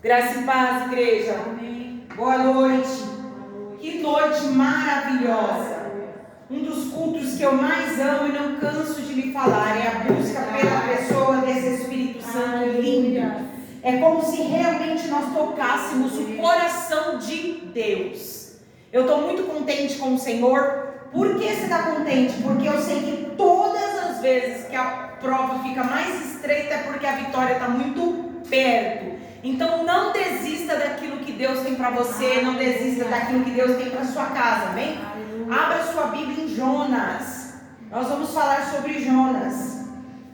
Graça e paz, igreja. Amém. Boa noite. Que noite maravilhosa. Um dos cultos que eu mais amo e não canso de lhe falar é a busca pela pessoa desse Espírito Santo lindo. É como se realmente nós tocássemos o coração de Deus. Eu estou muito contente com o Senhor. Por que você está contente? Porque eu sei que todas as vezes que a prova fica mais estreita é porque a vitória está muito perto. Então não desista daquilo que Deus tem para você, não desista daquilo que Deus tem para sua casa, amém? Abra sua Bíblia em Jonas. Nós vamos falar sobre Jonas.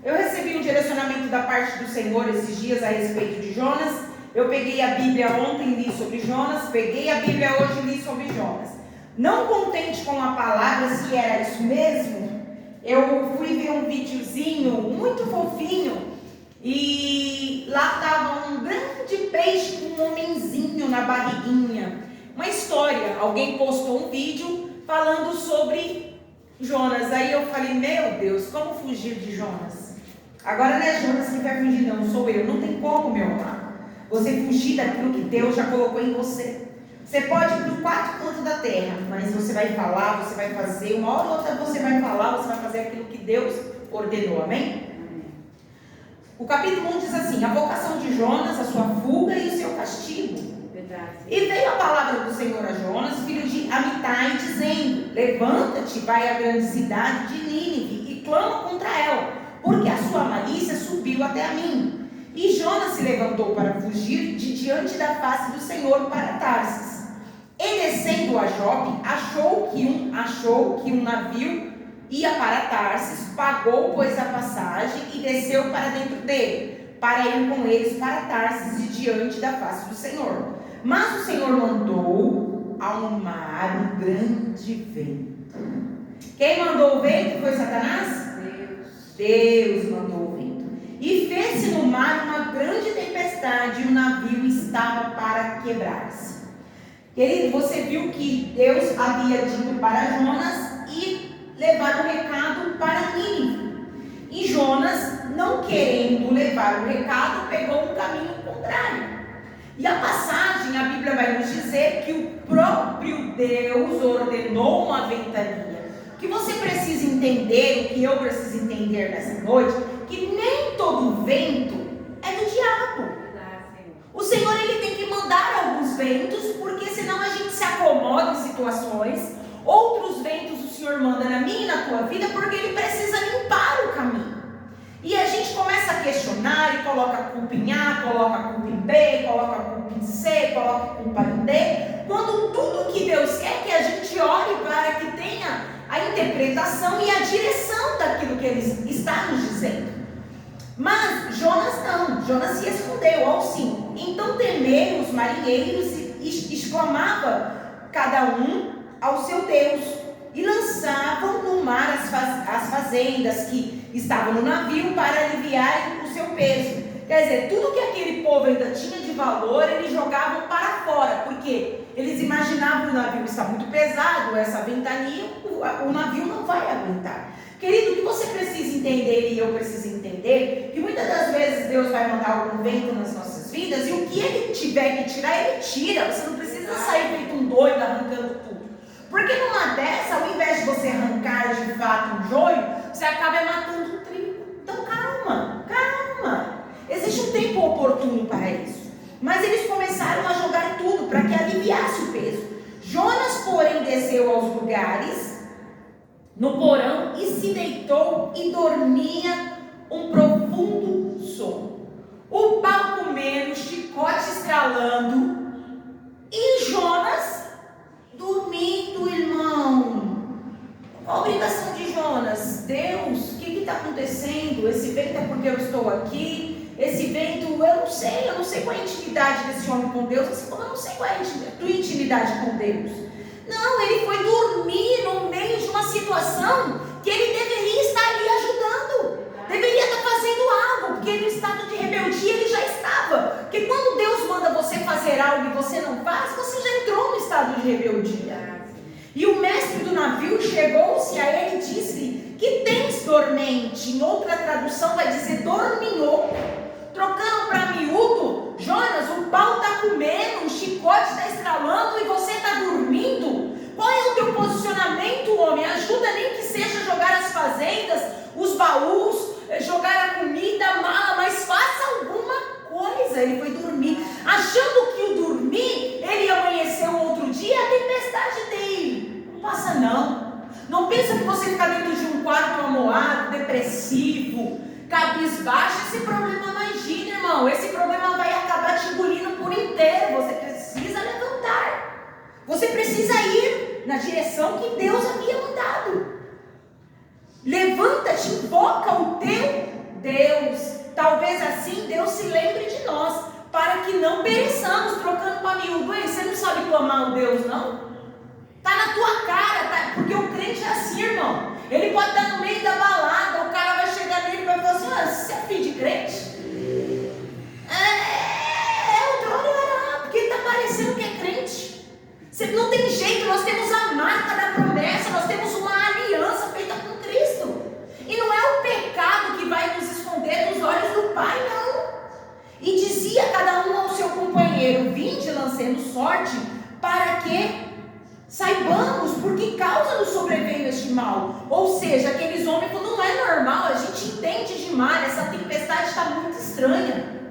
Eu recebi um direcionamento da parte do Senhor esses dias a respeito de Jonas. Eu peguei a Bíblia ontem e li sobre Jonas, peguei a Bíblia hoje e li sobre Jonas. Não contente com a palavra, se era isso mesmo, eu fui ver um videozinho muito fofinho. E lá estava um grande peixe com um homenzinho na barriguinha. Uma história, alguém postou um vídeo falando sobre Jonas. Aí eu falei, meu Deus, como fugir de Jonas? Agora não é Jonas que vai fugir, não, sou eu. Não tem como, meu amado, você fugir daquilo que Deus já colocou em você. Você pode ir para os 4 cantos da terra, mas você vai falar, você vai fazer, uma hora ou outra você vai falar, você vai fazer aquilo que Deus ordenou, amém? O capítulo 1 diz assim: a vocação de Jonas, a sua fuga e o seu castigo. Verdade. E veio a palavra do Senhor a Jonas, filho de Amitai, dizendo: levanta-te, vai à grande cidade de Nínive e clama contra ela, porque a sua malícia subiu até a mim. E Jonas se levantou para fugir de diante da face do Senhor para Tarsis. E descendo a Jope, achou que um navio ia para Tarsis, pagou, pois, a passagem e desceu para dentro dele, para ir com eles para Tarsis e diante da face do Senhor. Mas o Senhor mandou ao mar um grande vento. Quem mandou o vento? Foi Satanás? Deus mandou o vento. E fez-se no mar uma grande tempestade e o navio estava para quebrar-se. Querido, você viu que Deus havia dito para Jonas e levar o recado para Nínive. E Jonas, não querendo levar o recado, pegou um caminho contrário. E a passagem, a Bíblia vai nos dizer que o próprio Deus ordenou uma ventania. O que você precisa entender, o que eu preciso entender nessa noite, que nem todo vento é do diabo. O Senhor, ele tem que mandar alguns ventos, porque senão a gente se acomoda em situações. Outros ventos o Senhor manda na minha e na tua vida, porque ele precisa limpar o caminho. E a gente começa a questionar e coloca a culpa em A, coloca a culpa em B, coloca a culpa em C, coloca a culpa em D, quando tudo que Deus quer é que a gente ore para que tenha a interpretação e a direção daquilo que Ele está nos dizendo. Mas Jonas não, Jonas se escondeu ao sim. Então temeram os marinheiros e exclamava cada um ao seu Deus, e lançavam no mar as fazendas que estavam no navio para aliviar o seu peso. Quer dizer, tudo que aquele povo ainda tinha de valor, eles jogavam para fora, porque eles imaginavam que o navio está muito pesado, essa ventania, o navio não vai aguentar. Querido, o que você precisa entender, e eu preciso entender, que muitas das vezes Deus vai mandar algum vento nas nossas vidas, e o que Ele tiver que tirar, Ele tira. Você não precisa sair feito um doido arrancando tudo. Porque numa dessa, ao invés de você arrancar de fato um joio, você acaba matando um trigo. Então calma, calma. Existe um tempo oportuno para isso. Mas eles começaram a jogar tudo para que aliviasse o peso. Jonas, porém, desceu aos lugares, no porão, e se deitou e dormia um profundo sono. O pau comendo, o chicote estralando, e Jonas dormindo, irmão. Qual a obrigação de Jonas? Deus, o que está acontecendo? Esse vento é porque eu estou aqui. Esse vento, eu não sei qual é a intimidade desse homem com Deus, assim como eu não sei qual é a tua intimidade com Deus. Não, ele foi dormir no meio de uma situação que ele deveria estar ali ajudando, deveria estar fazendo algo, porque no estado de rebeldia ele já estava. Porque quando Deus manda você fazer algo e você não faz, você já entrou no estado de rebeldia. E o mestre do navio chegou-se a ele e disse-lhe: que tens dormente? Em outra tradução vai dizer dorminhoco. Trocando para miúdo, Jonas, o pau está chicote está estralando e você está dormindo? Qual é o teu posicionamento, homem? Ajuda, nem que seja jogar as fazendas, os baús, jogar a comida, a mala, mas faça alguma coisa. Ele foi dormir, achando que o dormir, ele ia amanhecer um outro dia, a tempestade dele. Não passa não. Não pensa que você fica dentro de um quarto amoado, depressivo, cabisbaixo. Esse problema, imagina, irmão, esse problema vai acabar te engolindo por inteiro. Você precisa levantar. Você precisa ir na direção que Deus havia mandado. Levanta-te, invoca o teu Deus. Talvez assim Deus se lembre de nós, para que não pereçamos trocando para miúdo. Você não sabe clamar o Deus, não? Tá na tua cara, tá? Porque o crente é assim, irmão. Ele pode estar no meio da balada, o cara vai chegar nele e vai falar assim: você é filho de crente? O trono orar, porque ele está parecendo que é crente. Não tem jeito, nós temos a marca da promessa, nós temos uma aliança feita com Cristo. E não é o pecado que vai nos esconder dos olhos do Pai, não. E dizia cada um ao seu companheiro: vinde, lancemos sorte, para que saibamos por que causa nos sobreveio este mal. Ou seja, aqueles homens falaram: não é normal, a gente entende de mar, essa tempestade está muito estranha.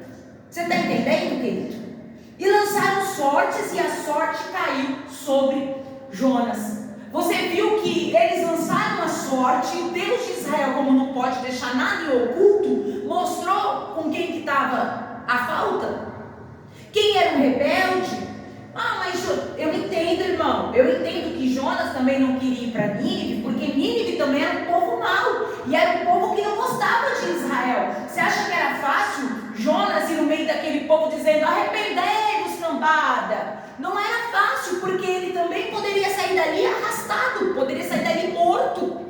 Você está entendendo, querido? E lançaram sortes, e a sorte caiu sobre Jonas. Você viu que eles lançaram a sorte, e o Deus de Israel, como não pode deixar nada em oculto, mostrou com quem que estava a falta. Quem era o rebelde? Mas eu entendo, irmão, eu entendo que Jonas também não queria ir para Nínive, porque Nínive também era um povo mau, e era um povo que não gostava de Israel. Você acha que era fácil Jonas ir no meio daquele povo dizendo: arrependei-vos, cambada? Não era fácil, porque ele também poderia sair dali arrastado, poderia sair dali morto.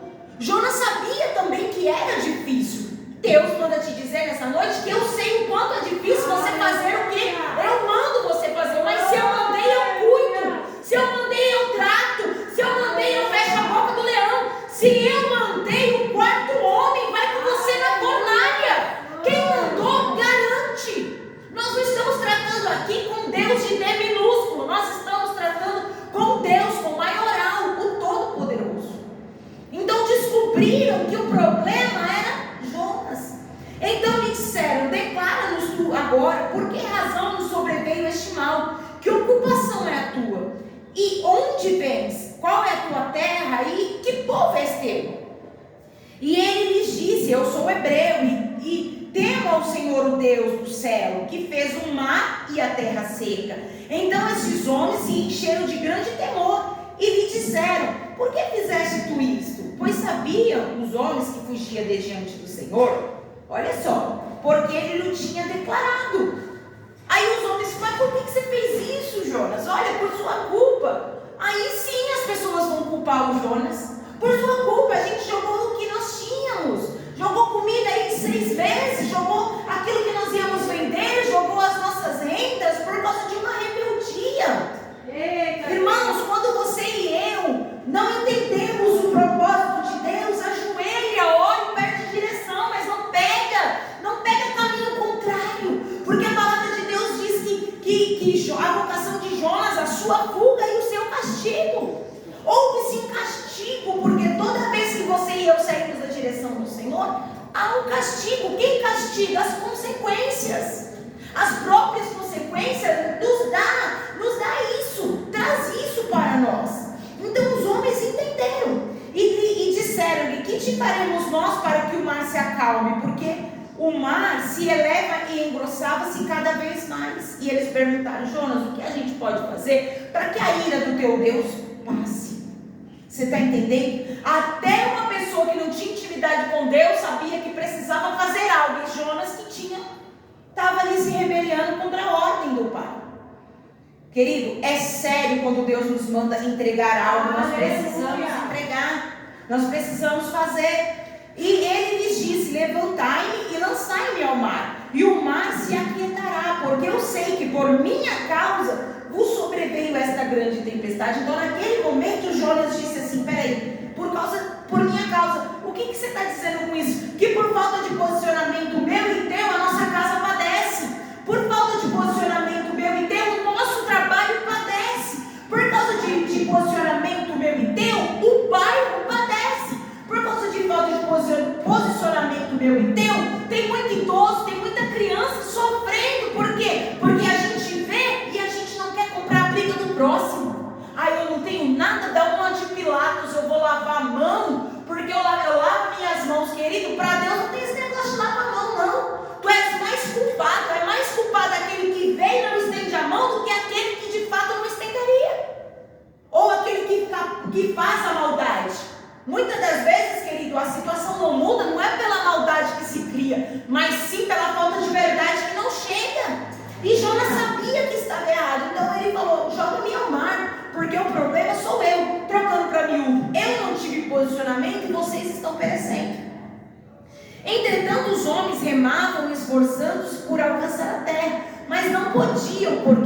Jonas sabia também que era difícil. Deus manda te dizer nessa noite que eu sei o quanto é difícil você fazer o quê? Eu mando você fazer, mas se eu mandei, eu cuido. Se eu mandei, eu trato. Se eu mandei, eu fecho a boca do leão. Se eu mandei, o quarto homem vai com você na fornalha. Quem mandou, garante. Nós não estamos tratando aqui com Deus de D minúsculo. Nós estamos tratando com Deus, com maioral, o Todo-Poderoso. Então descobriram que o problema era Jonas. Então lhe disseram: declara-nos tu agora por que razão nos sobreveio este mal, que ocupação é a tua, e onde vens, qual é a tua terra, e que povo és teu? E ele lhes disse: eu sou hebreu, e temo ao Senhor o Deus do céu, que fez o mar e a terra seca. Então esses homens se encheram de grande temor, e lhe disseram: por que fizeste tu isto? Pois sabiam os homens que fugia de diante do Senhor. Olha só, porque ele lhe tinha declarado. Aí os homens falaram: por que você fez isso, Jonas? Olha, por sua culpa. Aí sim as pessoas vão culpar o Jonas. Por sua culpa, a gente jogou o que nós tínhamos. Jogou comida aí 6 vezes, jogou aquilo que nós íamos vender, jogou as nossas rendas por causa de uma rebeldia. Eita, irmãos, quando você e eu não entendemos o propósito de Deus, ajoelha, ore, perde direção, mas não pega caminho contrário, porque a palavra de Deus diz que a vocação de Jonas, a sua fuga e o seu castigo. Houve sim castigo, porque toda vez que você e eu saímos da direção do Senhor, há um castigo. Quem castiga? As consequências. As próprias consequências nos dá isso, traz isso para nós. Então os homens entenderam e disseram-lhe: que te faremos nós para que o mar se acalme? Porque o mar se eleva e engrossava-se cada vez mais. E eles perguntaram: Jonas, o que a gente pode fazer para que a ira do teu Deus passe? Você está entendendo? Até uma pessoa que não tinha intimidade com Deus sabia que precisava fazer algo. E Jonas, que estava ali se rebelando contra a ordem do Pai. Querido, é sério quando Deus nos manda entregar algo. Nós precisamos entregar, nós precisamos fazer. E ele lhes disse: levantai-me e lançai-me ao mar, e o mar se aquietará, porque eu sei que por minha causa vos sobreveio esta grande tempestade. Então naquele momento Jonas disse assim: peraí, por minha causa, o que você está dizendo com isso? Que por falta de posicionamento meu e teu, a nossa casa padece. Por falta de posicionamento meu e teu, o nosso trabalho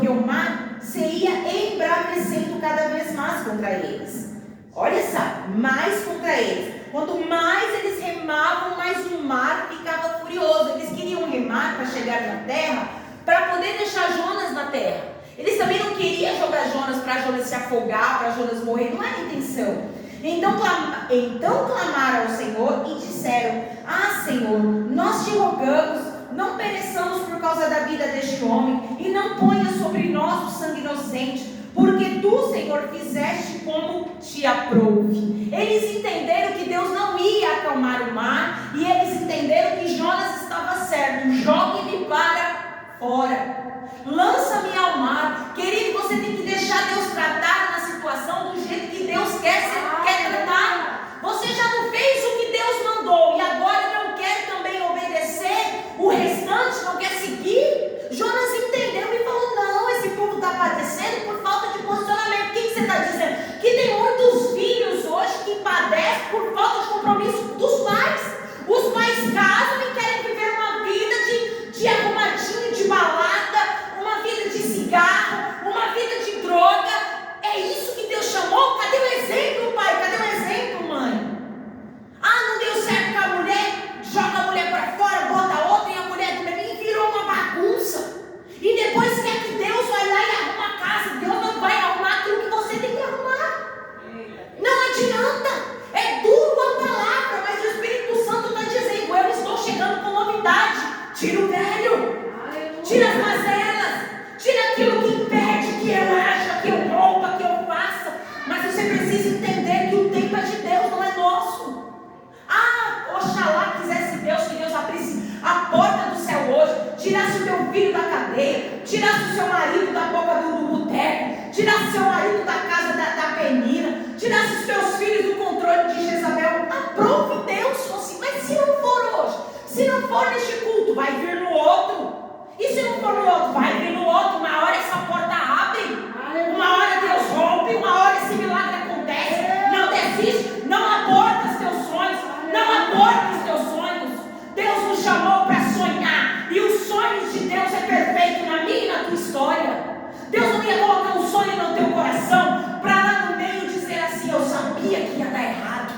porque o mar se ia embravecendo cada vez mais contra eles. Olha só, mais contra eles. Quanto mais eles remavam, mais o mar ficava furioso. Eles queriam remar para chegar na terra, para poder deixar Jonas na terra. Eles também não queriam jogar Jonas para Jonas se afogar, para Jonas morrer. Não era a intenção. Então clamaram ao Senhor e disseram: ah, Senhor, nós te rogamos, não pereçamos por causa da vida deste homem, e não ponha sobre nós o sangue inocente, porque tu, Senhor, fizeste como te aprouve. Eles entenderam que Deus não ia acalmar o mar, e eles entenderam que Jonas estava certo. Jogue-me para fora, lança-me ao mar. Querido, você tem que deixar Deus tratar na situação do jeito que Deus quer tratar. Você já não fez o que Deus mandou, e agora não quer também obedecer, o restante não quer seguir. Jonas entendeu e falou: não, esse povo está padecendo por falta de posicionamento. O que você está dizendo? Que tem muitos filhos hoje que padecem por falta de compromisso dos pais. Os pais casam e querem viver uma vida de arrumadinho, de balada, uma vida de cigarro, uma vida de droga. É isso que Deus chamou? Cadê o exemplo, pai? Cadê o exemplo, mãe? Ah, não deu certo com a mulher, joga a mulher para fora, bota a outra, e a mulher do menino virou uma bagunça. E depois quer que Deus vai lá e arruma a casa. Deus não vai arrumar aquilo que você tem que arrumar. Não adianta. É duro a palavra, mas o Espírito Santo está dizendo: eu estou chegando com novidade. Tira o velho, tira as mazelas, tira aquilo que impede que eu ache, que eu rompa, que eu faça. Mas você precisa entender que o tempo é de Deus, não é nosso. Ah, oxalá quisesse Deus que Deus abrisse a porta do céu hoje, tirasse o teu filho da cadeia, tirasse o seu marido da boca do boteco, tirasse o seu marido da casa da penina, tirasse os teus filhos do controle de Jezabel. Aprove Deus, assim. Mas se não for hoje, se não for neste culto, vai vir no outro. E se não for no outro, vai vir no outro. Uma hora essa porta abre, uma hora Deus rompe, uma hora esse milagre acontece. Não desiste, não aborta os teus sonhos, não aborta os teus sonhos. Deus nos chamou para sonhar, e os sonhos de Deus é perfeito na minha e na tua história. Deus não ia colocar um sonho no teu coração para lá no meio dizer assim: eu sabia que ia dar errado.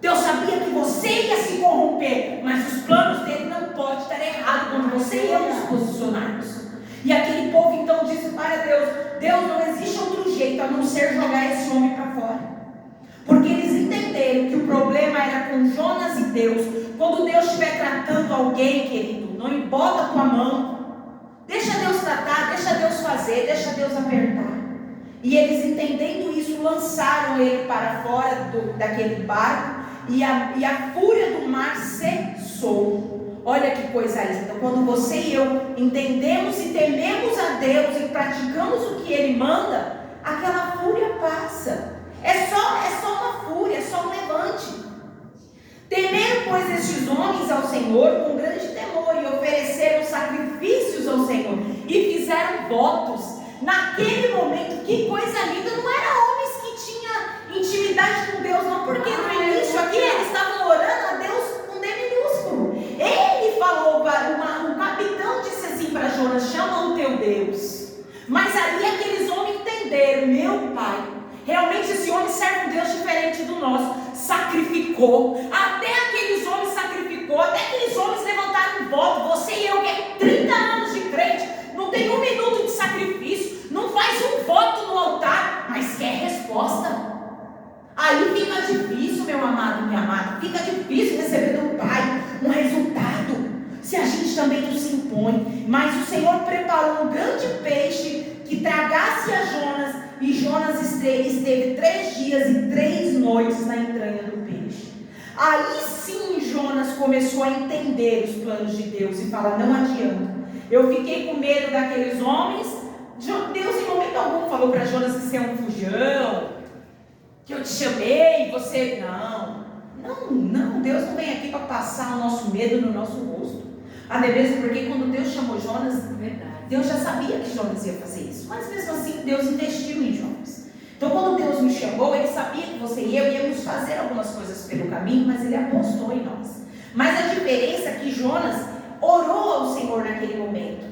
Deus sabia que você ia se corromper, mas os planos dele não podem dar errado quando você e eu nos posicionarmos. E aquele povo então disse para Deus: Deus, não existe outro jeito a não ser jogar esse homem para fora. Porque eles entenderam que o problema era com Jonas e Deus. Quando Deus estiver tratando alguém, querido, não bota a tua mão. Deixa Deus tratar, deixa Deus fazer, deixa Deus apertar. E eles, entendendo isso, lançaram ele para fora daquele barco, e a fúria do mar cessou. Olha que coisa linda. Então, quando você e eu entendemos e tememos a Deus e praticamos o que Ele manda, aquela fúria passa. É só uma fúria, é só um levante. Temeram, pois, estes homens ao Senhor com grande temor, e ofereceram sacrifícios ao Senhor, e fizeram votos. Naquele momento, que coisa linda, não eram homens que tinham intimidade com Deus, não, porque no início aqui eles estavam orando a Deus com D minúsculo. Ele falou para o capitão, disse assim para Jonas: chama o teu Deus. Mas ali aqueles homens entenderam: meu pai, realmente esse homem serve um Deus diferente do nosso. Sacrificou, até aqueles homens sacrificou, até aqueles homens levantaram um voto. Você e eu, que é 30 anos de crente, não tem um minuto de sacrifício, não faz um voto no altar, mas quer resposta. Aí fica difícil, meu amado, minha amada, fica difícil receber do Pai um resultado, se a gente também não se impõe. Mas o Senhor preparou um grande peixe que tragasse a Jonas, e Jonas esteve 3 dias e 3 noites na entranha do peixe. Aí sim Jonas começou a entender os planos de Deus e fala: não adianta, eu fiquei com medo daqueles homens. Deus em momento algum falou para Jonas que você é um fujão, que eu te chamei, você... Não, Deus não vem aqui para passar o nosso medo no nosso rosto. Até mesmo porque quando Deus chamou Jonas, Deus já sabia que Jonas ia fazer isso, mas mesmo assim Deus investiu em Jonas. Então quando Deus me chamou, Ele sabia que você e eu íamos fazer algumas coisas pelo caminho, mas Ele apostou em nós. Mas a diferença é que Jonas orou ao Senhor naquele momento.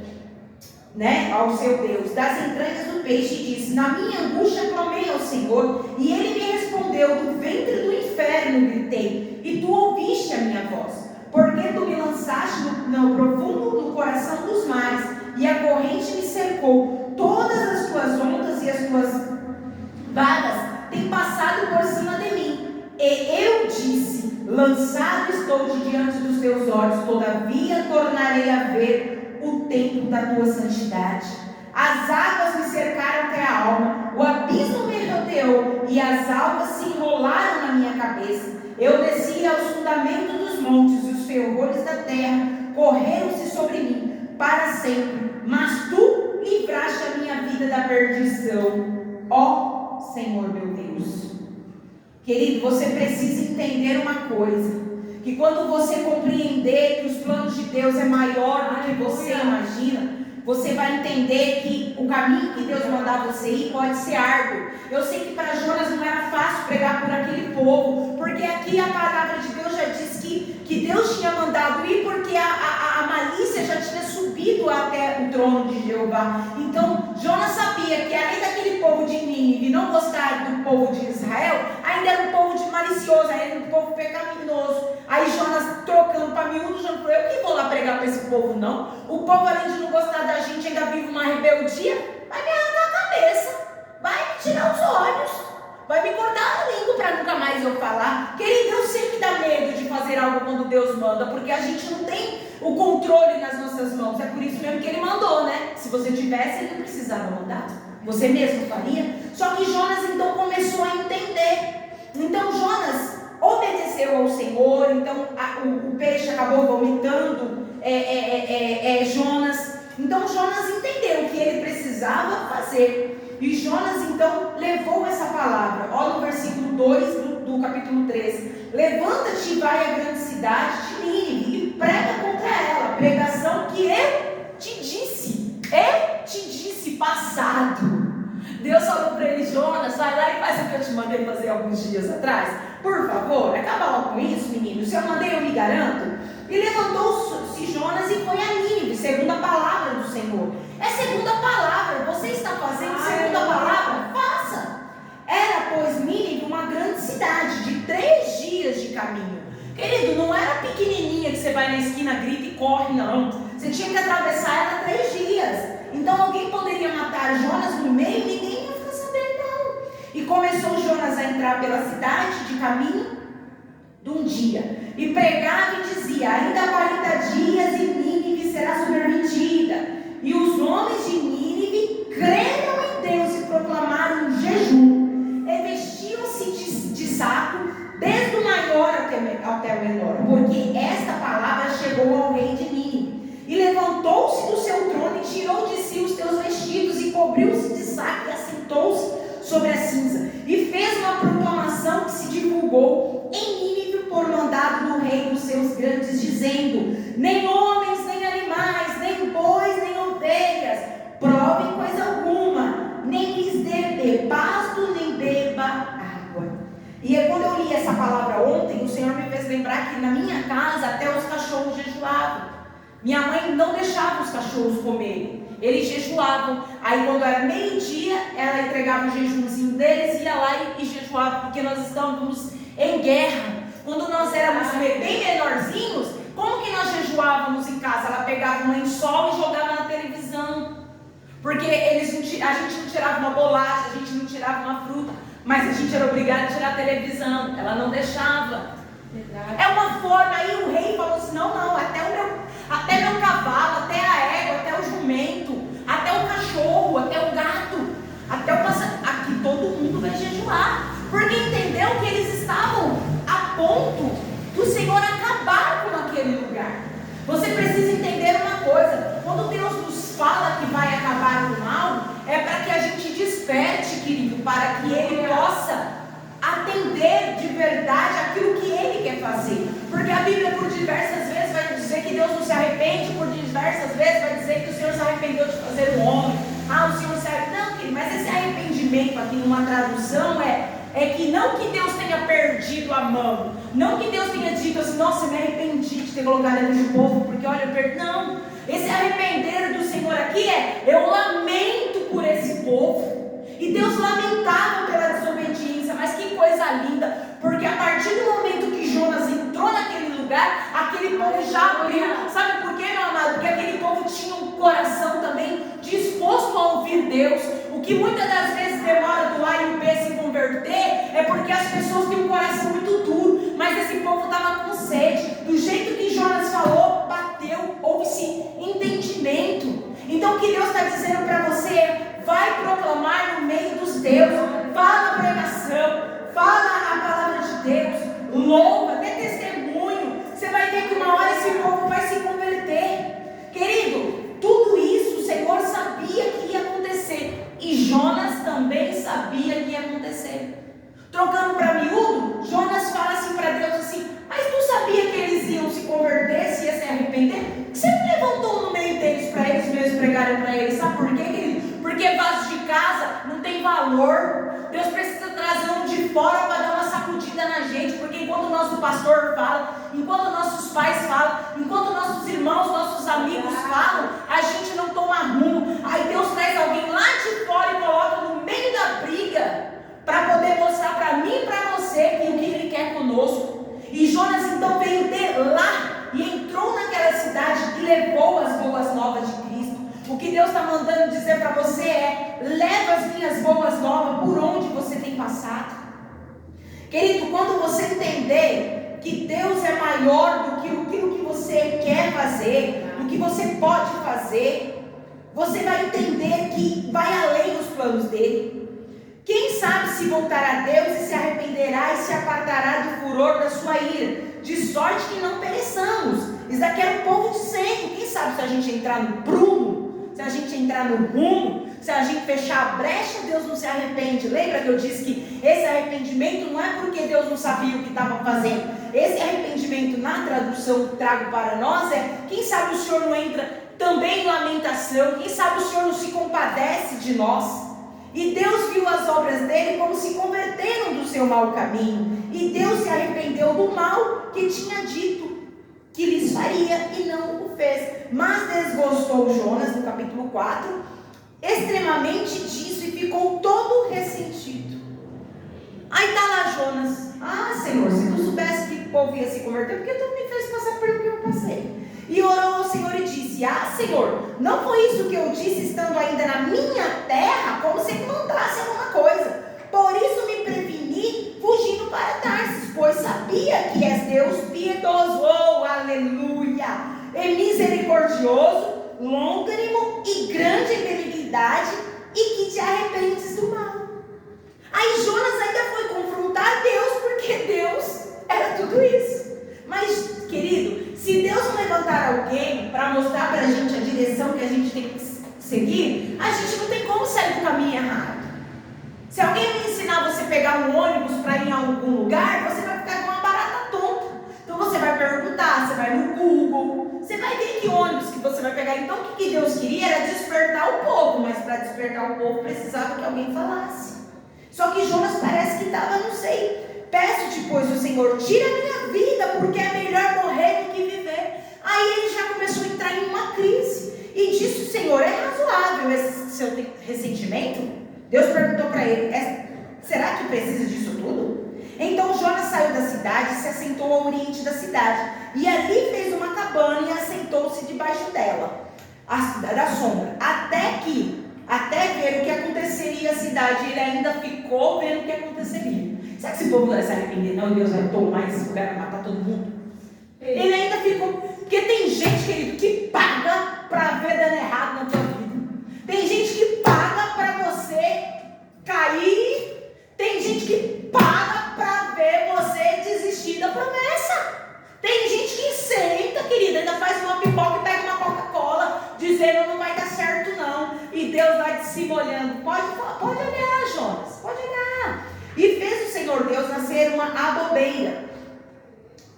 ao seu Deus, das entranhas do peixe, e disse: na minha angústia clamei ao Senhor, e ele me respondeu: do ventre do inferno gritei, e tu ouviste a minha voz. Porque tu me lançaste no profundo do coração dos mares, e a corrente me cercou. Todas as tuas ondas e as tuas vagas têm passado por cima de mim. E eu disse: lançado estou de diante dos teus olhos, todavia tornarei a ver o tempo da tua santidade. As águas me cercaram até a alma, o abismo me rodeou, e as algas se enrolaram na minha cabeça. Eu desci aos fundamentos dos montes, e os fervores da terra correram-se sobre mim para sempre. Mas tu livraste a minha vida da perdição, ó Senhor meu Deus. Querido, você precisa entender uma coisa: que quando você compreender que os planos de Deus é maior do que você imagina, você vai entender que o caminho que Deus mandar você ir pode ser árduo. Eu sei que para Jonas não era fácil pregar por aquele povo, porque aqui a palavra de Deus já diz que Deus tinha mandado ir, porque a malícia já tinha subido até o trono de Jeová. Então Jonas sabia que além daquele povo de Nínive não gostar do povo de Israel, ainda era um povo de malicioso, ainda era um povo pecaminoso. Aí Jonas, trocando para miúdo, Jonas falou: eu que vou lá pregar para esse povo não. O povo, além de não gostar da gente, ainda vive uma rebeldia, vai me arrancar a cabeça, vai me tirar os olhos, vai me cortar a língua para nunca mais eu falar. Querido, eu sei que dá medo de fazer algo quando Deus manda, porque a gente não tem o controle nas nossas mãos. É por isso mesmo que ele mandou, né? Se você tivesse, ele não precisava mandar. Você mesmo faria. Só que Jonas então começou a entender. Então Jonas obedeceu ao Senhor. Então o peixe acabou vomitando Jonas. Então Jonas entendeu o que ele precisava fazer. E Jonas então levou essa palavra. Olha no versículo 2 do capítulo 3. Levanta-te e vai à grande cidade de Nínive e prega contra ela. Pregação que eu te disse. Eu te disse, passado. Deus falou para ele: Jonas, vai lá e faz o que eu te mandei fazer alguns dias atrás. Por favor, acaba logo com isso, menino. Se eu mandei, eu me garanto. E levantou-se Jonas e foi a Nínive, segundo a palavra do Senhor. É segundo a palavra. Você está fazendo segundo a palavra? Faça. Era, pois, Nínive uma grande cidade de 3 dias de caminho. Querido, não era pequenininha que você vai na esquina, grita e corre, não. Você tinha que atravessar ela 3 dias. Então alguém poderia matar Jonas no meio e ninguém ia ficar sabendo, não. E começou Jonas a entrar pela cidade de caminho de um dia, e pregava e dizia: ainda 40 dias e Nínive será submergida. E os homens de Nínive creram em Deus e proclamaram um jejum, e vestiam-se de saco, desde o maior até o menor, porque esta palavra chegou ao rei de Nínive. E levantou-se do seu trono e tirou de si os teus vestidos e cobriu-se de saco e assentou-se sobre a cinza. E fez uma proclamação que se divulgou em Nínive por mandado do rei dos seus grandes, dizendo: nem homens, nem animais, nem bois, nem ovelhas, provem coisa alguma, nem lhes dê pasto, nem beba água. E quando eu li essa palavra ontem, o Senhor me fez lembrar que na minha casa até os cachorros jejuavam. Minha mãe não deixava os cachorros comerem, eles jejuavam. Aí quando era meio-dia, ela entregava o jejumzinho deles, ia lá e jejuava, porque nós estávamos em guerra. Quando nós éramos bem menorzinhos, como que nós jejuávamos em casa? Ela pegava um lençol e jogava na televisão, porque a gente não tirava uma bolacha, a gente não tirava uma fruta, mas a gente era obrigado a tirar a televisão. Ela não deixava. É uma forma. Aí o rei falou assim: não, até meu cavalo, até a égua, até o jumento, até o cachorro, até o gato, até o passarinho, aqui todo mundo vai jejuar, porque entendeu que eles estavam a ponto do Senhor acabar com aquele lugar. Você precisa entender uma coisa: quando Deus nos fala que vai acabar com o mal, é para que a gente desperte, querido, para que Ele possa atender de verdade aquilo que Ele quer fazer. Porque a Bíblia por diversas vezes vai dizer que Deus não se arrepende, por diversas vezes vai dizer que o Senhor se arrependeu de fazer um homem. O Senhor se arrependeu. Não, querido, mas esse arrependimento aqui numa tradução é que não que Deus tenha perdido a mão, não que Deus tenha dito assim: nossa, eu me arrependi de ter colocado ele no povo, porque olha, eu perdi. Não, Esse arrepender do Senhor aqui eu lamento por esse povo. E Deus lamentava pela desobediência, mas que coisa linda, porque a partir do momento que Jonas entrou naquele lugar, aquele povo já abriu. Sabe por quê, meu amado? Porque aquele povo tinha um coração também disposto a ouvir Deus. O que muitas das vezes demora do A e o B se converter é porque as pessoas têm um coração muito duro, mas esse povo estava com sede. Do jeito que Jonas falou, bateu, houve-se entendimento. Então o que Deus está dizendo para você é: vai proclamar no meio dos teus, fala a pregação, fala a palavra de Deus, louva, dê testemunho. Você vai ver que uma hora esse povo vai se converter. Querido, tudo isso o Senhor sabia que ia acontecer, e Jonas também sabia que ia acontecer. Trocando para miúdo, Jonas fala assim para Deus assim: mas tu sabia que eles iam se converter, se iam se arrepender? Você me levantou no meio deles para eles mesmos pregarem para eles. Sabe por quê, querido? Porque vaso de casa não tem valor. Deus precisa trazer um de fora para dar uma sacudida na gente. Porque enquanto o nosso pastor fala, enquanto nossos pais falam, enquanto nossos irmãos, nossos amigos falam, a gente não toma rumo. Aí Deus traz alguém lá de fora e coloca no meio da briga, para poder mostrar para mim e para você que o que Ele quer conosco. E Jonas então veio de lá e entrou naquela cidade e levou as boas novas de Cristo. O que Deus está mandando dizer para você é: leva as minhas boas novas por onde você tem passado. Querido, quando você entender que Deus é maior do que aquilo que você quer fazer, do que você pode fazer, você vai entender que vai além dos planos dele. Quem sabe se voltará a Deus e se arrependerá e se apartará do furor da sua ira, de sorte que não pereçamos. Isso daqui era o povo dizendo: quem sabe se a gente entrar no prumo, se a gente entrar no rumo, se a gente fechar a brecha, Deus não se arrepende. Lembra que eu disse que esse arrependimento não é porque Deus não sabia o que estava fazendo. Esse arrependimento, na tradução que trago para nós, é: quem sabe o Senhor não entra também em lamentação, quem sabe o Senhor não se compadece de nós. E Deus viu as obras dele como se converteram do seu mau caminho. E Deus se arrependeu do mal que tinha dito que lhes faria e não o fez. Mas desgostou Jonas, no capítulo 4, extremamente disso, e ficou todo ressentido. Aí está lá Jonas: ah, Senhor, se tu soubesse que o povo ia se converter, porque tu me fez passar pelo que eu passei? E orou ao Senhor e disse: ah, Senhor, não foi isso que eu disse estando ainda na minha terra, como se me mandasse alguma coisa. Por isso me preveni, fugindo para Tarsis, pois sabia que és Deus piedoso, oh, aleluia, e misericordioso, longânimo e grande em benignidade, e que te arrependes do mal. Aí Jonas ainda foi confrontar Deus, porque Deus era tudo isso. Mas, querido, se Deus não levantar alguém para mostrar para a gente a direção que a gente tem que seguir, a gente não tem como sair do caminho errado. Se alguém me ensinar você a pegar um ônibus para ir em algum lugar, você vai ficar com uma barata tonta. Então você vai perguntar, você vai no Google, você vai ver que ônibus que você vai pegar. Então o que Deus queria era despertar o povo, mas para despertar o povo precisava que alguém falasse. Só que Jonas parece que estava, não sei. Peço-te, pois, o Senhor, tira a minha vida, porque é melhor morrer do que viver. Aí ele já começou a entrar em uma crise. E disse: Senhor, é razoável esse seu ressentimento? Deus perguntou para ele: será que precisa disso tudo? Então Jonas saiu da cidade e se assentou ao oriente da cidade. E ali fez uma cabana e assentou-se debaixo dela, da sombra, até ver o que aconteceria à cidade. Ele ainda ficou vendo o que aconteceria. Será que esse povo não vai se arrepender? Não, Deus vai tomar esse lugar para matar todo mundo? Ele ainda ficou. Porque tem gente, querido, que paga para ver dando errado na tua vida. Tem gente que paga para você cair. Tem gente que paga para ver você desistir da promessa. Tem gente que senta, querida, ainda faz uma pipoca e pega uma Coca-Cola, dizendo: não vai dar certo não. E Deus vai te se molhando. Pode olhar, Jonas, pode olhar. E fez o Senhor Deus nascer uma abobeira,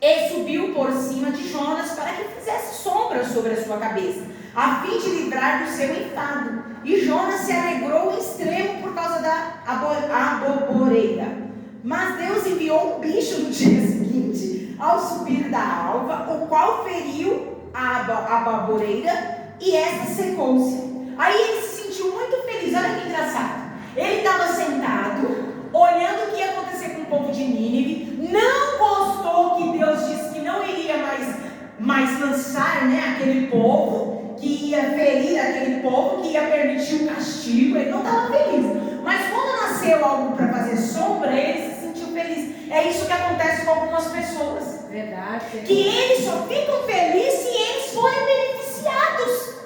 e subiu por cima de Jonas para que fizesse sombra sobre a sua cabeça, a fim de livrar do seu enfado. E Jonas se alegrou em extremo por causa da aboboreira. Mas Deus enviou um bicho no dia seguinte, ao subir da alva, o qual feriu a baboreira e esta secou-se. Aí ele se sentiu muito feliz. Olha que engraçado. Ele estava sentado, olhando o que ia acontecer com o povo de Nínive. Não gostou que Deus disse que não iria mais lançar, né, aquele povo, que ia ferir aquele povo, que ia permitir o castigo. Ele não estava feliz. Mas quando nasceu algo para fazer sombra, ele se sentiu feliz. É isso que acontece com algumas pessoas. Verdade. Que eles só ficam felizes se eles forem beneficiados.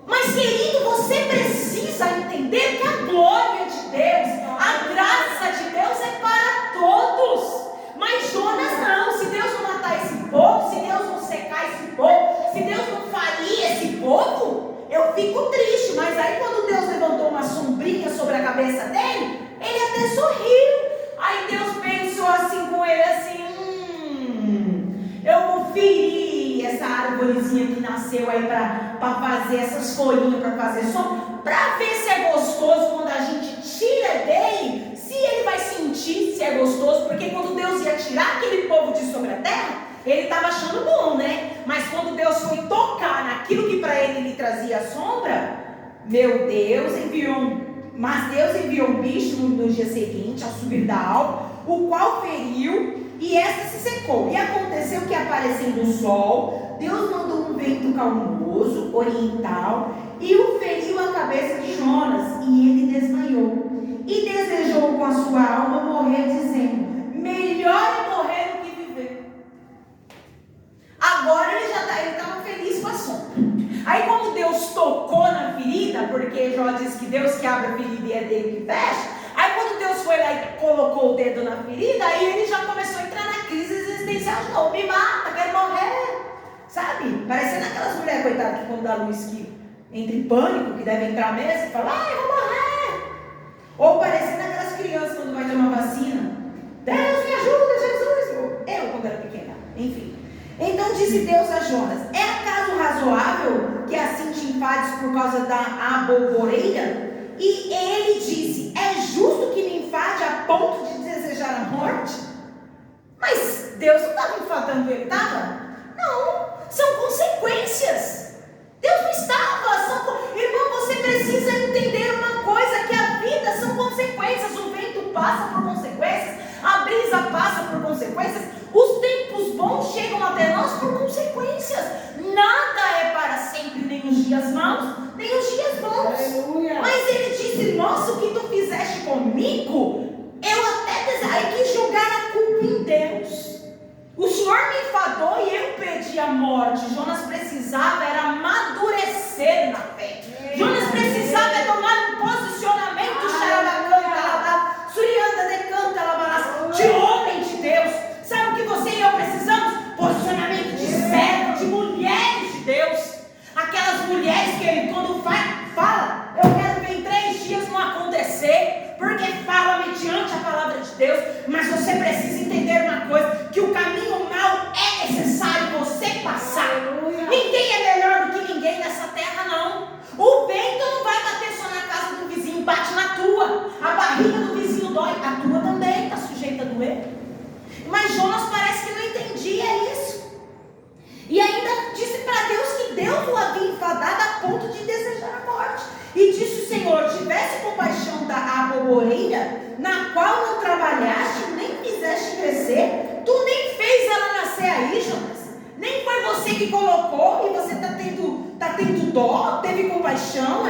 Mas, querido, você precisa entender que a glória de Deus, a graça de Deus é para todos. Mas Jonas não. Se Deus não matar esse povo, se Deus não secar esse povo, se Deus não falir esse povo, eu fico triste. Mas aí quando Deus levantou uma sombrinha sobre a cabeça dele, ele até sorriu. Aí Deus pensou assim com ele, assim, eu vou ferir essa árvorezinha que nasceu aí para fazer essas folhinhas, para fazer sombra, para ver se é gostoso quando a gente tira dele, se ele vai sentir se é gostoso, porque quando Deus ia tirar aquele povo de sobre a terra, ele estava achando bom, né? Mas quando Deus foi tocar naquilo que para ele lhe trazia sombra, meu Deus, mas Deus enviou um bicho no dia seguinte, ao subir da alva, o qual feriu, e esta se secou. E aconteceu que, aparecendo o sol, Deus mandou um vento calmoso, oriental, e o feriu a cabeça de Jonas, e ele desmaiou. E desejou com a sua alma morrer, dizendo: melhor é morrer do que viver. Agora ele estava feliz com a sombra. Aí como Deus tocou na ferida, porque Jó diz que Deus que abre a ferida e é dele que fecha. Aí quando Deus foi lá e colocou o dedo na ferida, aí ele já começou a entrar na crise existencial de novo. Me mata, quero morrer. Sabe? Parecendo aquelas mulheres, coitadas, que quando dá luz que entra em pânico, que deve entrar mesmo, e fala, ai, eu vou morrer. Ou parecendo aquelas crianças quando vai tomar vacina. Deus me ajuda, Jesus. Eu quando era pequena, enfim. Então disse Deus a Jonas: é acaso razoável que assim te enfades por causa da aboboreira? E ele disse: é justo que me enfade a ponto de desejar a morte? Mas Deus não estava enfadando ele, estava? Não, são consequências. Deus não estava. Irmão, você precisa entender uma coisa: que a vida são consequências. O vento passa por consequências, a brisa passa por consequências, os tempos bons chegam até nós por consequências. Nada é para sempre, nem os dias maus, nem os dias bons. Aleluia. Mas ele disse: nossa, o que tu fizeste comigo, eu até aí quis jogar a culpa em Deus. O Senhor me enfadou e eu pedi a morte. Jonas precisava era amadurecer na fé. Jonas precisava tomar um posicionamento de homem de Deus. Sabe o que você e eu precisamos? Posicionamento de servo, de mulheres de Deus. Aquelas mulheres que ele, quando fala, eu quero ver em 3 dias não acontecer, porque fala mediante a palavra de Deus. Mas você precisa entender uma coisa: que o caminho mau é necessário você passar. Ninguém é melhor do que ninguém nessa terra, não. O vento não vai bater só na casa do vizinho, bate na tua. A barriga do vizinho dói, a tua também está sujeita a doer. Mas Jonas parece que não entendia isso. E ainda disse para Deus que Deus o havia enfadado a ponto de desejar a morte. E disse o Senhor: tivesse compaixão da aboboreira, na qual não trabalhaste, nem fizeste crescer, tu nem fez ela nascer aí, Jonas. Nem foi você que colocou, e você está tendo dó, teve compaixão,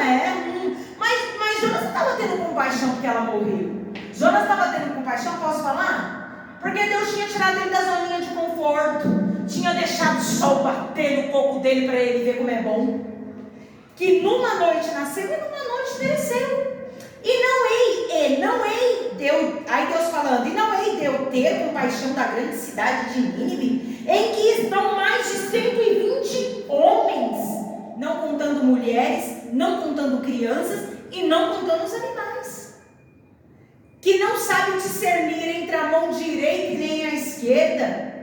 Mas Jonas não estava tendo compaixão porque ela morreu. Jonas estava tendo compaixão, posso falar? Porque Deus tinha tirado ele da zoninha de conforto, tinha deixado o sol bater no coco dele para ele ver como é bom. Que numa noite nasceu e numa noite pereceu. Aí Deus falando: e não hei de eu ter compaixão da grande cidade de Nínive, em que estão mais de 120 homens, não contando mulheres, não contando crianças e não contando os animais, que não sabem discernir entre a mão direita e nem a esquerda,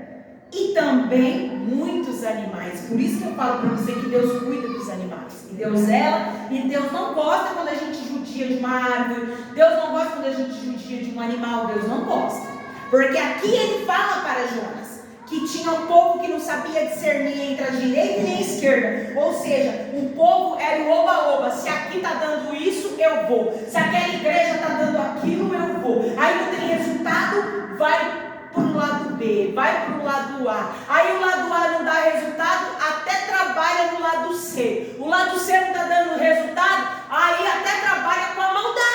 e também muitos animais. Por isso que eu falo para você que Deus cuida dos animais, e Deus zela, e Deus não gosta quando a gente judia de uma árvore, Deus não gosta quando a gente judia de um animal, Deus não gosta. Porque aqui ele fala para Jonas que tinha um povo que não sabia discernir entre a direita e a esquerda. Ou seja, o povo era o oba-oba. Se aqui está dando isso, eu vou. Se aquela igreja está dando aquilo, eu vou. Aí não tem resultado, vai para o lado B, vai para o lado A. Aí o lado A não dá resultado, até trabalha no lado C. O lado C não está dando resultado, aí até trabalha com a maldade.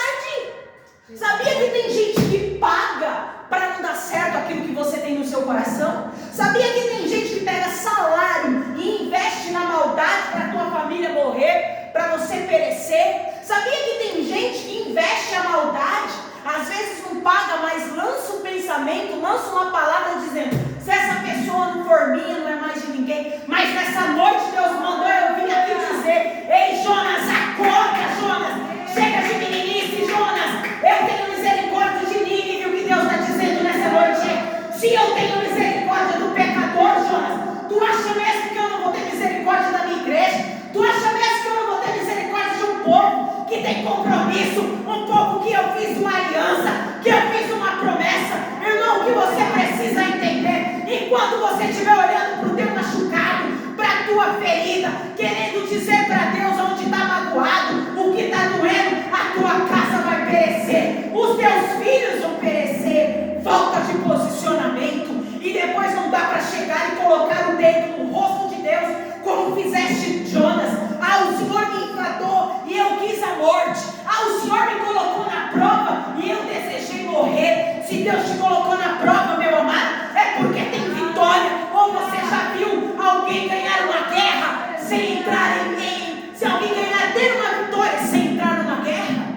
Sabia que tem gente que paga para não dar certo aquilo que você tem no seu coração? Sabia que tem gente que pega salário e investe na maldade para a tua família morrer, para você perecer? Sabia que tem gente que investe a maldade, às vezes não paga, mas lança um pensamento, lança uma palavra dizendo: se essa pessoa não for minha, não é mais de ninguém. Mas nessa noite Deus mandou eu vir aqui dizer: ei Jonas, acorda Jonas, chega de meninice Jonas, eu tenho misericórdia de Nínive. O que Deus está dizendo nessa noite é: se eu tenho misericórdia do pecador, Jonas, tu acha mesmo que eu não vou ter misericórdia da minha igreja? Tu acha mesmo que eu não vou ter misericórdia de um povo que tem compromisso, um povo que eu fiz uma aliança, que eu fiz uma promessa? Irmão, o que você precisa entender, enquanto você estiver olhando para o teu machucado, para a tua ferida, querendo dizer para Deus onde está magoado, o que está doendo, a tua casa vai perecer, os teus filhos vão perecer. Falta de posicionamento. E depois não dá para chegar e colocar o dedo no rosto de Deus, como fizeste Jonas. O Senhor me enfrentou e eu quis a morte. O Senhor me colocou na prova e eu desejei morrer. Se Deus te colocou na prova, meu amado, é porque tem vitória. Ou você já viu alguém ganhar uma guerra sem entrar em ninguém? Se alguém ganhar, ter uma vitória sem entrar numa guerra?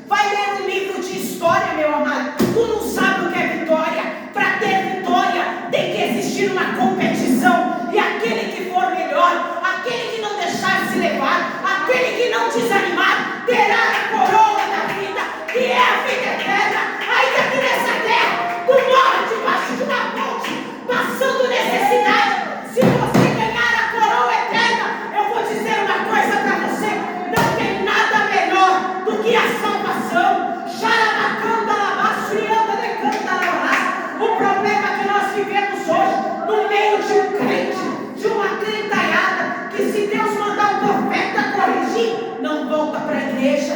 Vai ler um livro de história, meu amado. Tu não sabe o que é vitória. Para ter vitória tem que existir uma competição. E aquele que for melhor, aquele que não deixar se levar, aquele que não desanimar, terá a coroa da vida, que é a vida eterna. Ainda que nessa terra tu morre debaixo de uma ponte, passando necessidade, se você ganhar a coroa eterna, eu vou dizer uma coisa para você: não tem nada melhor do que a salvação. O problema que nós vivemos hoje, no meio de um crente, de uma crentalhada, que se Deus mandar um profeta corrigir, não volta para a igreja,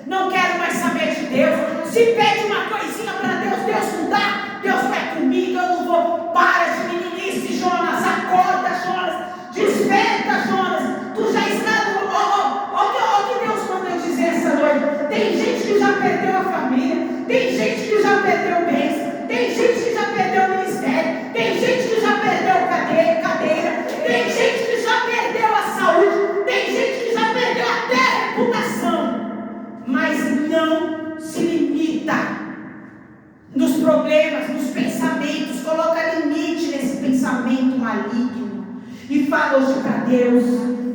não quero mais saber de Deus. Se pede uma coisinha para Deus, Deus não dá, Deus vai comigo, eu não vou. Para de meninice, Jonas, acorda, Jonas, desperta, Jonas, tu já está no... O que Deus manda eu dizer essa noite? Tem gente que já perdeu a família, tem gente que já perdeu bens, tem gente que já perdeu o ministério, tem gente que já perdeu cadeira, tem gente que já perdeu a saúde, tem gente que já perdeu até a reputação. Mas não se limita nos problemas, nos pensamentos. Coloca limite nesse pensamento maligno e fala hoje para Deus: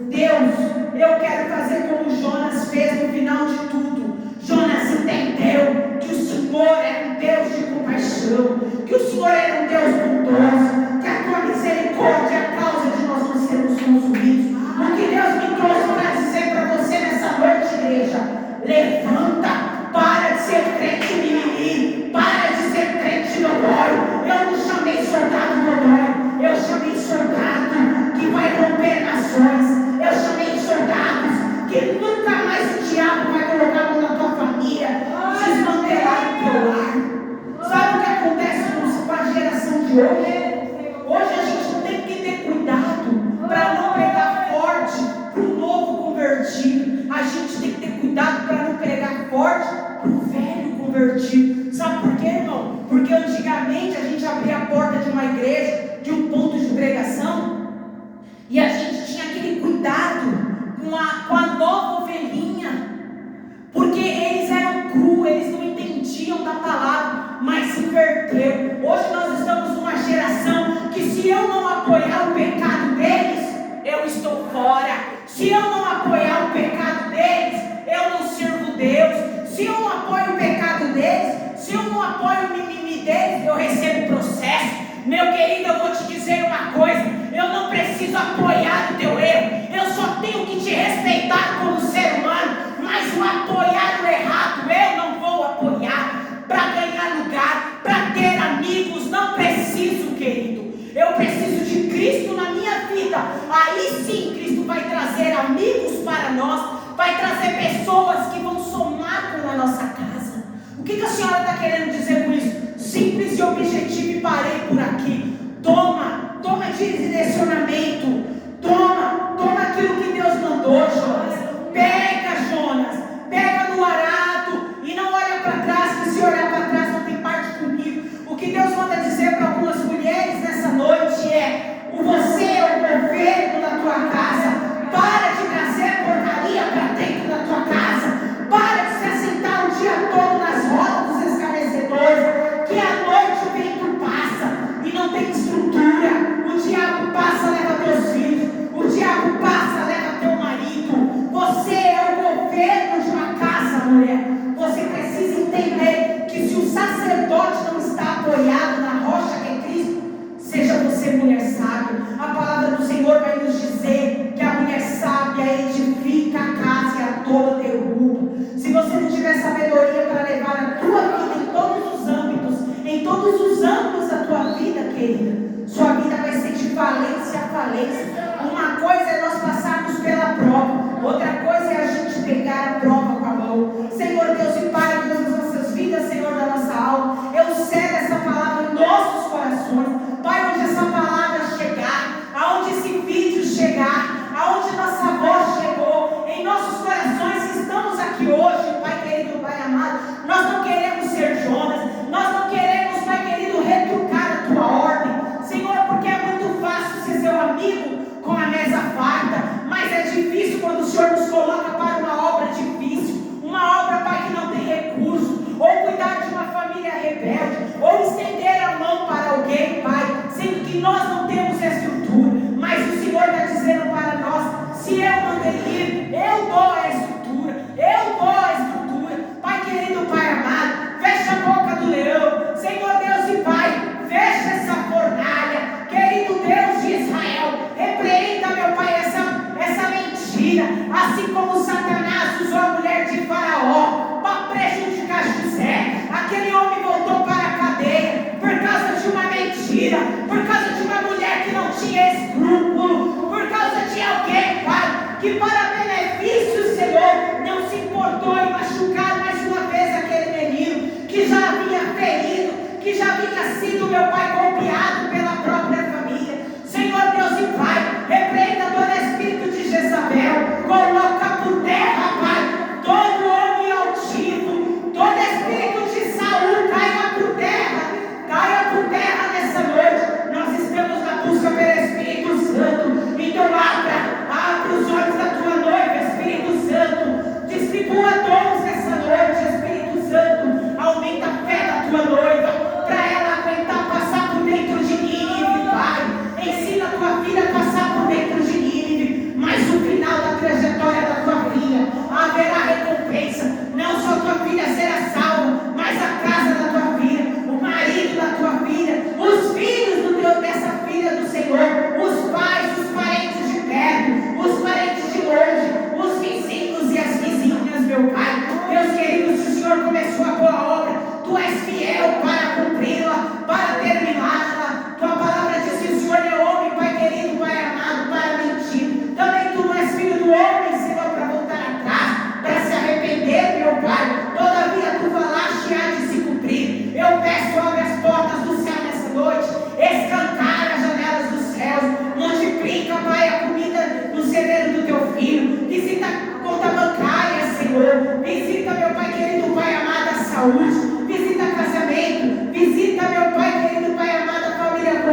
Deus, eu quero fazer como Jonas fez no final de tudo. Jonas entendeu que o Senhor era um Deus de compaixão, que o Senhor era um Deus bondoso, que a tua misericórdia é a causa de nós não sermos consumidos. O que Deus me trouxe para dizer para você nessa noite, igreja: levanta, para de ser crente mimimi, para de ser crente dodói. Eu não chamei soldado dodói, eu chamei soldado que vai romper nações, eu chamei soldados que nunca mais o diabo vai colocar a mão na tua família, desmantelar o teu lar. Sabe o que acontece com a geração de hoje? Hoje a gente tem que ter cuidado para não pegar forte para o novo convertido. A gente tem que ter cuidado para não pegar forte para o velho convertido. Sabe por quê, irmão? Porque antigamente a gente abria a porta de uma igreja, de um ponto de pregação, e a gente tinha aquele cuidado com a nova ovelhinha, porque eles eram crus, eles não entendiam da palavra, mas se inverteu. Hoje nós estamos numa geração que, se eu não apoiar o pecado deles, eu estou fora. Se eu não apoiar o pecado deles, eu não sirvo Deus. Se eu não apoio o pecado deles, se eu não apoio o mimimi deles, eu recebo processo. Meu querido, eu vou te dizer uma coisa: eu não preciso apoiar o teu erro, eu só tenho que te respeitar como ser humano. Mas o apoiar o errado, eu não vou apoiar. Para ganhar lugar, para ter amigos, não preciso, querido. Eu aí sim Cristo vai trazer amigos para nós, vai trazer pessoas que vão somar com a nossa casa. O que a senhora está querendo dizer com isso? Simples e objetivo, e parei por aqui. Toma direcionamento, toma aquilo que Deus mandou, Jonas. Pega no arado e não olha para trás, que se olhar para trás não tem parte comigo. O que Deus manda dizer para algumas mulheres nessa noite é: você é o governo da tua casa. Para de trazer porcaria para dentro da tua casa. Para de se assentar o dia todo nas rodas dos escarnecedores, que à noite o vento passa e não tem estrutura. O diabo passa, leva teus filhos. O diabo passa, leva teu marido. Você é o governo de uma casa, mulher. Você precisa entender que se o sacerdote não está apoiado na rocha que é Cristo, seja você mulher sábia. A palavra do Senhor vai nos dizer que a mulher sábia edifica a casa e a toda derruba. Se você não tiver sabedoria para levar a tua vida em todos os âmbitos da tua vida, querida, sua vida vai ser de falência a falência. Uma coisa é nós passarmos pela prova, outra coisa é a gente pegar a prova com a mão. Senhor Deus e Pai, Deus das nossas vidas, Senhor da nossa alma, eu celo essa palavra em nossos corações. Pai, onde essa palavra chegar, aonde esse vídeo chegar, aonde nossa voz chegou, em nossos corações que estamos aqui hoje, Pai querido, Pai amado, nós não queremos ser Jonas, nós não queremos, Pai querido, retrucar a tua ordem, Senhor, porque é muito fácil ser seu amigo com a mesa farta, mas é difícil quando o Senhor nos coloca para uma obra difícil, uma obra, Pai, que não tem recurso, ou cuidar de uma família rebelde, ou estender a mão para alguém, Pai, sendo que nós não temos estrutura, mas o Senhor está dizendo para nós: se eu mandei ir, eu dou a estrutura, Pai querido, Pai amado, fecha a boca do leão, Senhor Deus e Pai, fecha essa fornalha, querido Deus de Israel, repreenda, meu Pai, essa mentira, assim como Satanás usou a mulher de Faraó para prejudicar José. Aquele homem voltou para a cadeia por causa de uma mentira, por causa de uma mulher que não tinha escrúpulo, por causa de alguém, Pai, que para benefício, Senhor, não se importou em machucar mais uma vez aquele menino que já havia ferido, que já havia sido, meu Pai, golpeado pela própria família. Senhor Deus e Pai, repreenda todo espírito de Jezabel, coloca por terra, Pai, todo homem altivo, todo espírito de Saul, caia por terra nessa noite. Nós estamos na busca pelo Espírito Santo, então abra os olhos da tua noiva, Espírito Santo, distribua dons nessa noite, Espírito Santo, aumenta a fé da tua noiva, para ela aguentar passar por dentro de Nínive, Pai, ensina a tua filha a passar por dentro de Nínive, mas no final da trajetória da tua filha, haverá recompensa, não só tua filha será salva, mas a casa da tua filha, o marido da tua filha, os filhos dessa filha do Senhor, os pais, os parentes de perto, os parentes de longe, os vizinhos e as vizinhas, meu Pai. Meus queridos, se o Senhor começou a boa obra, tu és fiel para cumpri-la, para terminá-la. Tua palavra diz que o Senhor é homem, Pai querido, Pai amado, para mentir. Também tu não és filho do homem, Senhor, para voltar atrás, para se arrepender, meu Pai. Todavia tu falaste, há de se cumprir. Eu peço, abre as portas do céu nessa noite, escancara as janelas dos céus, multiplica, Pai, a comida no celeiro do teu filho, visita a conta bancária, Senhor, visita, meu Pai querido, Pai amado, a saúde, visita casamento, visita, meu Pai querido, Pai amado, a família com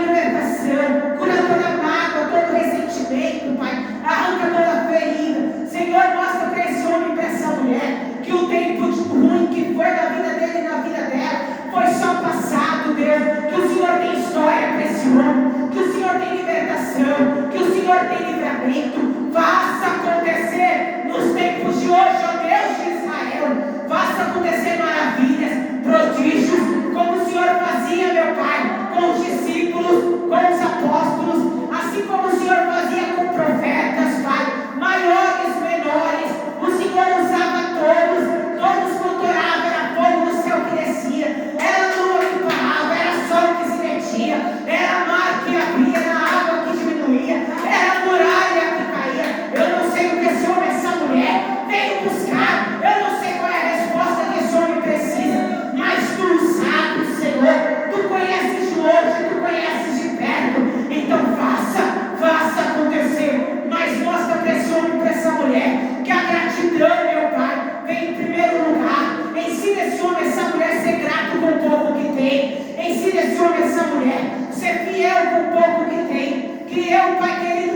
libertação, cura toda mágoa, todo ressentimento, Pai, arranca toda ferida, Senhor, mostra para esse homem, para essa mulher, que o tempo ruim que foi da vida dele e da vida dela foi só passado, Deus, que o Senhor tem história para esse homem, que o Senhor tem libertação, que o Senhor tem livramento. Faça acontecer nos tempos de hoje, ó Deus de Israel, faça acontecer maravilhas, com o pouco que tem. Que eu, Pai querido,